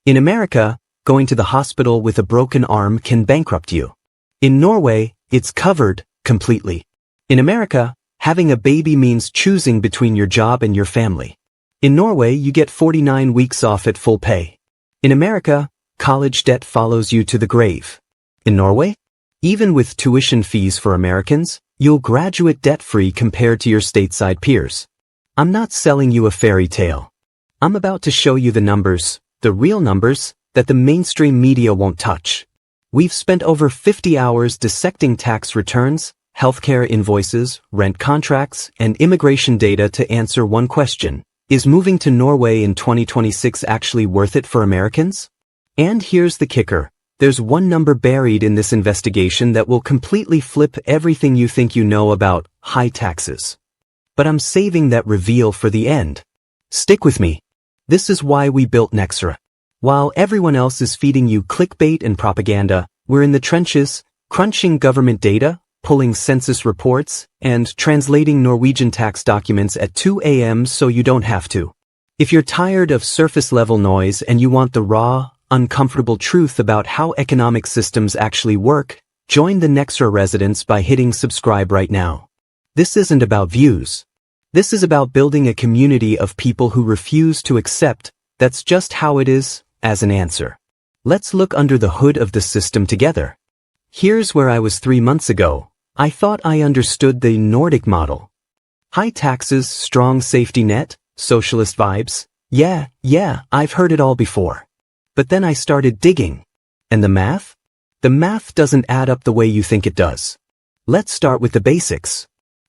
In America, going to the hospital with a broken arm can bankrupt you. In Norway, it's covered completely. In America, having a baby means choosing between your job and your family. In Norway, you get 49 weeks off at full pay. In America, college debt follows you to the grave. In Norway, even with tuition fees for Americans, you'll graduate debt-free compared to your stateside peers. I'm not selling you a fairy tale. I'm about to show you the numbers, the real numbers, that the mainstream media won't touch. We've spent over 50 hours dissecting tax returns, healthcare invoices, rent contracts, and immigration data to answer one question. Is moving to Norway in 2026 actually worth it for Americans? And here's the kicker. There's one number buried in this investigation that will completely flip everything you think you know about high taxes. But I'm saving that reveal for the end. Stick with me. This is why we built Nexora. While everyone else is feeding you clickbait and propaganda, we're in the trenches, crunching government data, pulling census reports, and translating Norwegian tax documents at 2 a.m. so you don't have to. If you're tired of surface-level noise and you want the raw, uncomfortable truth about how economic systems actually work, join the Nexora residents by hitting subscribe right now. This isn't about views. This is about building a community of people who refuse to accept that's just how it is as an answer. Let's look under the hood of the system together. Here's where I was 3 months ago. I thought I understood the Nordic model. High taxes, strong safety net, socialist vibes. Yeah, I've heard it all before. But then I started digging. And the math? The math doesn't add up the way you think it does. Let's start with the basics.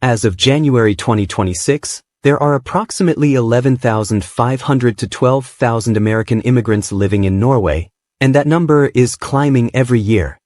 As of January 2026, there are approximately 11,500 to 12,000 American immigrants living in Norway, and that number is climbing every year.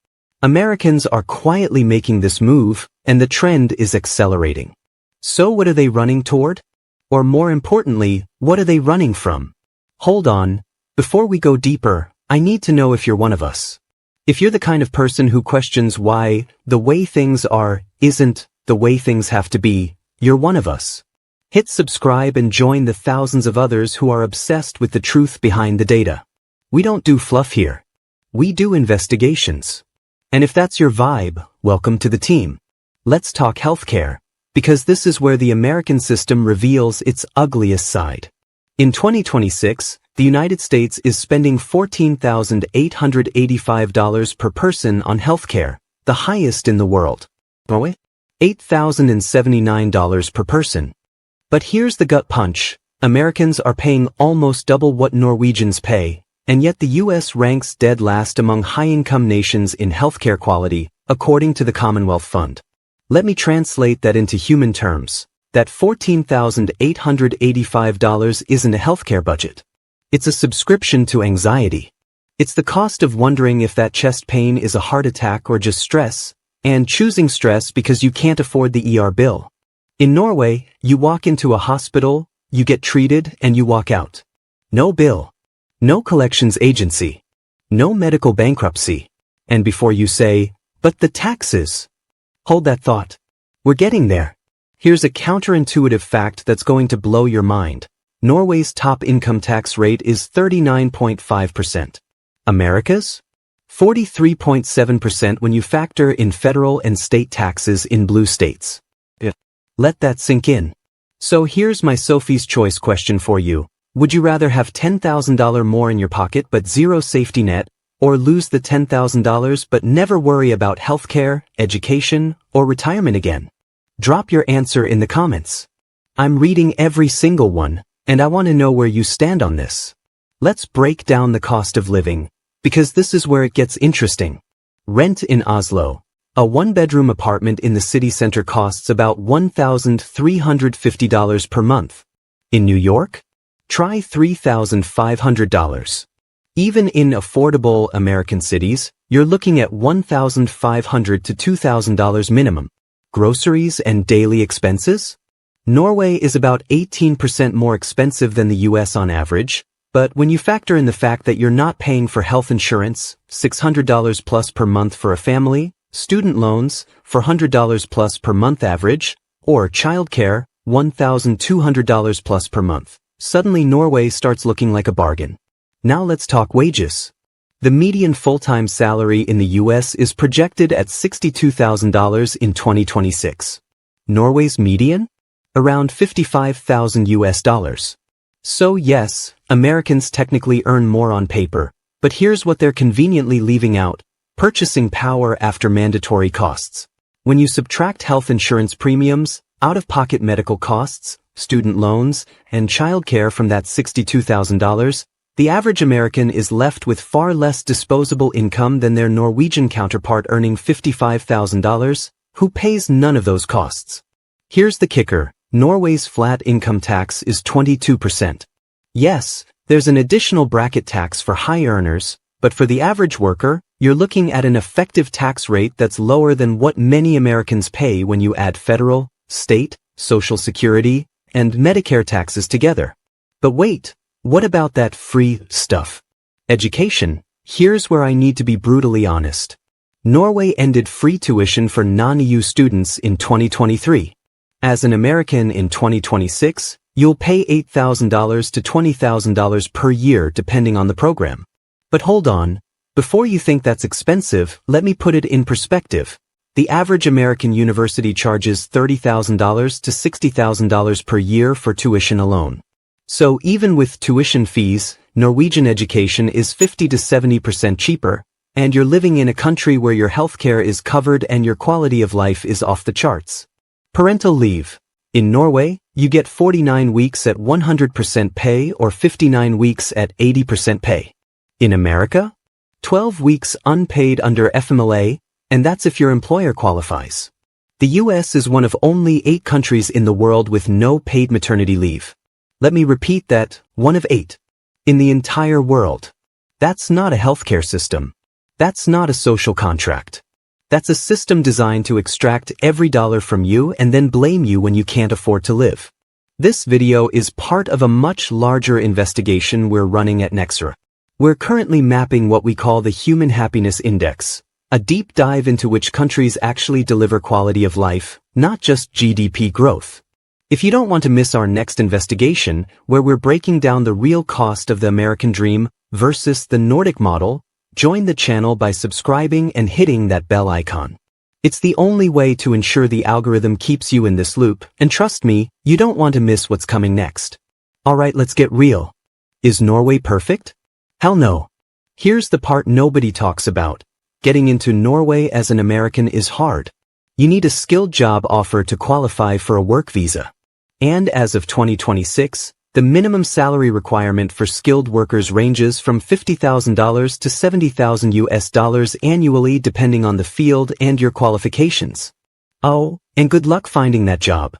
Americans are quietly making this move, and the trend is accelerating. So what are they running toward? Or more importantly, what are they running from? Hold on. Before we go deeper, I need to know if you're one of us. If you're the kind of person who questions why the way things are isn't the way things have to be, you're one of us. Hit subscribe and join the thousands of others who are obsessed with the truth behind the data. We don't do fluff here. We do investigations. And if that's your vibe, welcome to the team. Let's talk healthcare, because this is where the American system reveals its ugliest side. In 2026, the United States is spending $14,885 per person on healthcare, the highest in the world. Norway? $8,079 per person. But here's the gut punch. Americans are paying almost double what Norwegians pay, and yet the U.S. ranks dead last among high-income nations in healthcare quality, according to the Commonwealth Fund. Let me translate that into human terms. That $14,885 isn't a healthcare budget. It's a subscription to anxiety. It's the cost of wondering if that chest pain is a heart attack or just stress, and choosing stress because you can't afford the ER bill. In Norway, you walk into a hospital, you get treated, and you walk out. No bill. No collections agency. No medical bankruptcy. And before you say, but the taxes. Hold that thought. We're getting there. Here's a counterintuitive fact that's going to blow your mind. Norway's top income tax rate is 39.5%. America's? 43.7% when you factor in federal and state taxes in blue states. Let that sink in. So here's my Sophie's Choice question for you. Would you rather have $10,000 more in your pocket but zero safety net, or lose the $10,000 but never worry about healthcare, education, or retirement again? Drop your answer in the comments. I'm reading every single one, and I want to know where you stand on this. Let's break down the cost of living, because this is where it gets interesting. Rent in Oslo. A one-bedroom apartment in the city center costs about $1,350 per month. In New York? Try $3,500. Even in affordable American cities, you're looking at $1,500 to $2,000 minimum. Groceries and daily expenses? Norway is about 18% more expensive than the US on average, but when you factor in the fact that you're not paying for health insurance, $600 plus per month for a family, student loans, $400 plus per month average, or childcare, $1,200 plus per month, suddenly Norway starts looking like a bargain. Now let's talk wages. The median full-time salary in the US is projected at $62,000 in 2026. Norway's median? Around $55,000 US. So yes, Americans technically earn more on paper, but here's what they're conveniently leaving out: purchasing power after mandatory costs. When you subtract health insurance premiums, out-of-pocket medical costs, student loans, and childcare from that $62,000, the average American is left with far less disposable income than their Norwegian counterpart earning $55,000, who pays none of those costs. Here's the kicker: Norway's flat income tax is 22%. Yes, there's an additional bracket tax for high earners, but for the average worker, you're looking at an effective tax rate that's lower than what many Americans pay when you add federal, state, Social Security, and Medicare taxes together. But wait, what about that free stuff? Education. Here's where I need to be brutally honest. Norway ended free tuition for non-EU students in 2023. As an American in 2026, you'll pay $8,000 to $20,000 per year depending on the program. But hold on, before you think that's expensive, let me put it in perspective. The average American university charges $30,000 to $60,000 per year for tuition alone. So even with tuition fees, Norwegian education is 50 to 70% cheaper, and you're living in a country where your healthcare is covered and your quality of life is off the charts. Parental leave. In Norway, you get 49 weeks at 100% pay or 59 weeks at 80% pay. In America, 12 weeks unpaid under FMLA, and that's if your employer qualifies. The US is one of only 8 countries in the world with no paid maternity leave. Let me repeat that, one of 8. In the entire world. That's not a healthcare system. That's not a social contract. That's a system designed to extract every dollar from you and then blame you when you can't afford to live. This video is part of a much larger investigation we're running at Nexora. We're currently mapping what we call the Human Happiness Index, a deep dive into which countries actually deliver quality of life, not just GDP growth. If you don't want to miss our next investigation, where we're breaking down the real cost of the American dream versus the Nordic model, join the channel by subscribing and hitting that bell icon. It's the only way to ensure the algorithm keeps you in this loop, and trust me, you don't want to miss what's coming next. Alright, let's get real. Is Norway perfect? Hell no. Here's the part nobody talks about. Getting into Norway as an American is hard. You need a skilled job offer to qualify for a work visa. And as of 2026, the minimum salary requirement for skilled workers ranges from $50,000 to $70,000 annually depending on the field and your qualifications. Oh, and good luck finding that job.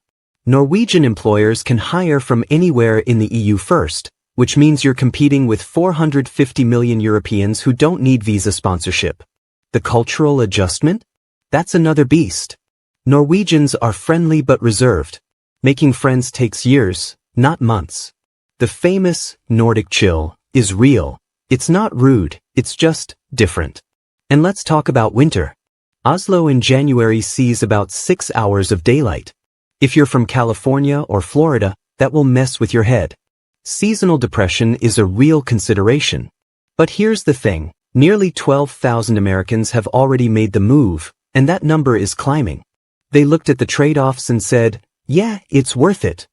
Norwegian employers can hire from anywhere in the EU first, which means you're competing with 450 million Europeans who don't need visa sponsorship. The cultural adjustment? That's another beast. Norwegians are friendly but reserved. Making friends takes years, not months. The famous Nordic chill is real. It's not rude, it's just different. And let's talk about winter. Oslo in January sees about 6 hours of daylight. If you're from California or Florida, that will mess with your head. Seasonal depression is a real consideration. But here's the thing, nearly 12,000 Americans have already made the move, and that number is climbing. They looked at the trade-offs and said, yeah, it's worth it.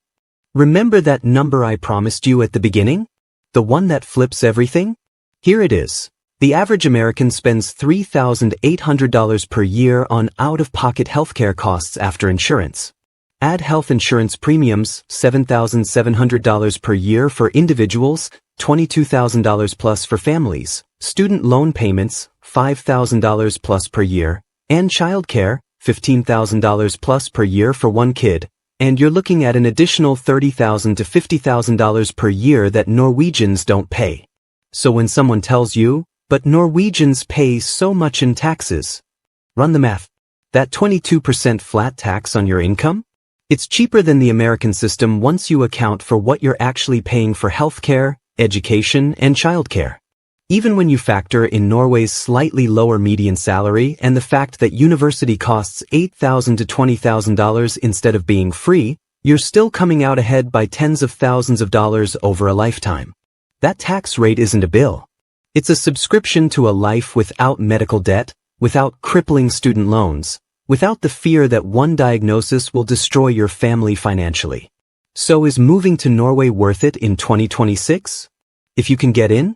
Remember that number I promised you at the beginning? The one that flips everything? Here it is. The average American spends $3,800 per year on out-of-pocket healthcare costs after insurance. Add health insurance premiums, $7,700 per year for individuals, $22,000 plus for families, student loan payments, $5,000 plus per year, and childcare, $15,000 plus per year for one kid, and you're looking at an additional $30,000 to $50,000 per year that Norwegians don't pay. So when someone tells you, but Norwegians pay so much in taxes, run the math. That 22% flat tax on your income? It's cheaper than the American system once you account for what you're actually paying for healthcare, education, and childcare. Even when you factor in Norway's slightly lower median salary and the fact that university costs $8,000 to $20,000 instead of being free, you're still coming out ahead by tens of thousands of dollars over a lifetime. That tax rate isn't a bill. It's a subscription to a life without medical debt, without crippling student loans, without the fear that one diagnosis will destroy your family financially. So is moving to Norway worth it in 2026? If you can get in?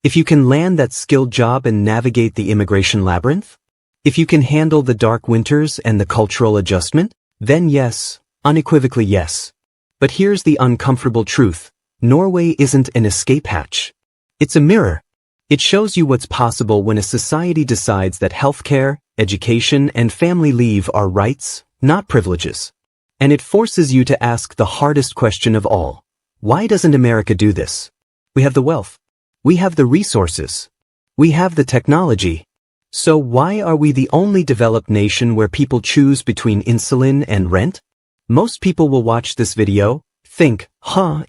If you can land that skilled job and navigate the immigration labyrinth? If you can handle the dark winters and the cultural adjustment? Then yes, unequivocally yes. But here's the uncomfortable truth. Norway isn't an escape hatch. It's a mirror. It shows you what's possible when a society decides that healthcare, education, and family leave are rights, not privileges. And it forces you to ask the hardest question of all. Why doesn't America do this? We have the wealth. We have the resources. We have the technology. So why are we the only developed nation where people choose between insulin and rent? Most people will watch this video, think,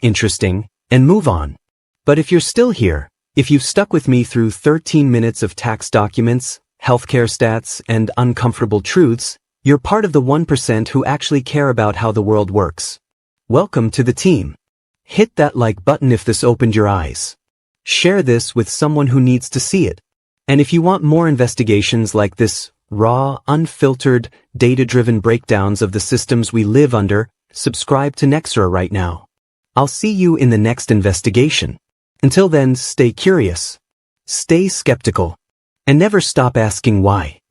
interesting, and move on. But if you're still here, if you've stuck with me through 13 minutes of tax documents, healthcare stats, and uncomfortable truths, you're part of the 1% who actually care about how the world works. Welcome to the team. Hit that like button if this opened your eyes. Share this with someone who needs to see it. And if you want more investigations like this, raw, unfiltered, data-driven breakdowns of the systems we live under, subscribe to Nexora right now. I'll see you in the next investigation. Until then, stay curious, stay skeptical, and never stop asking why.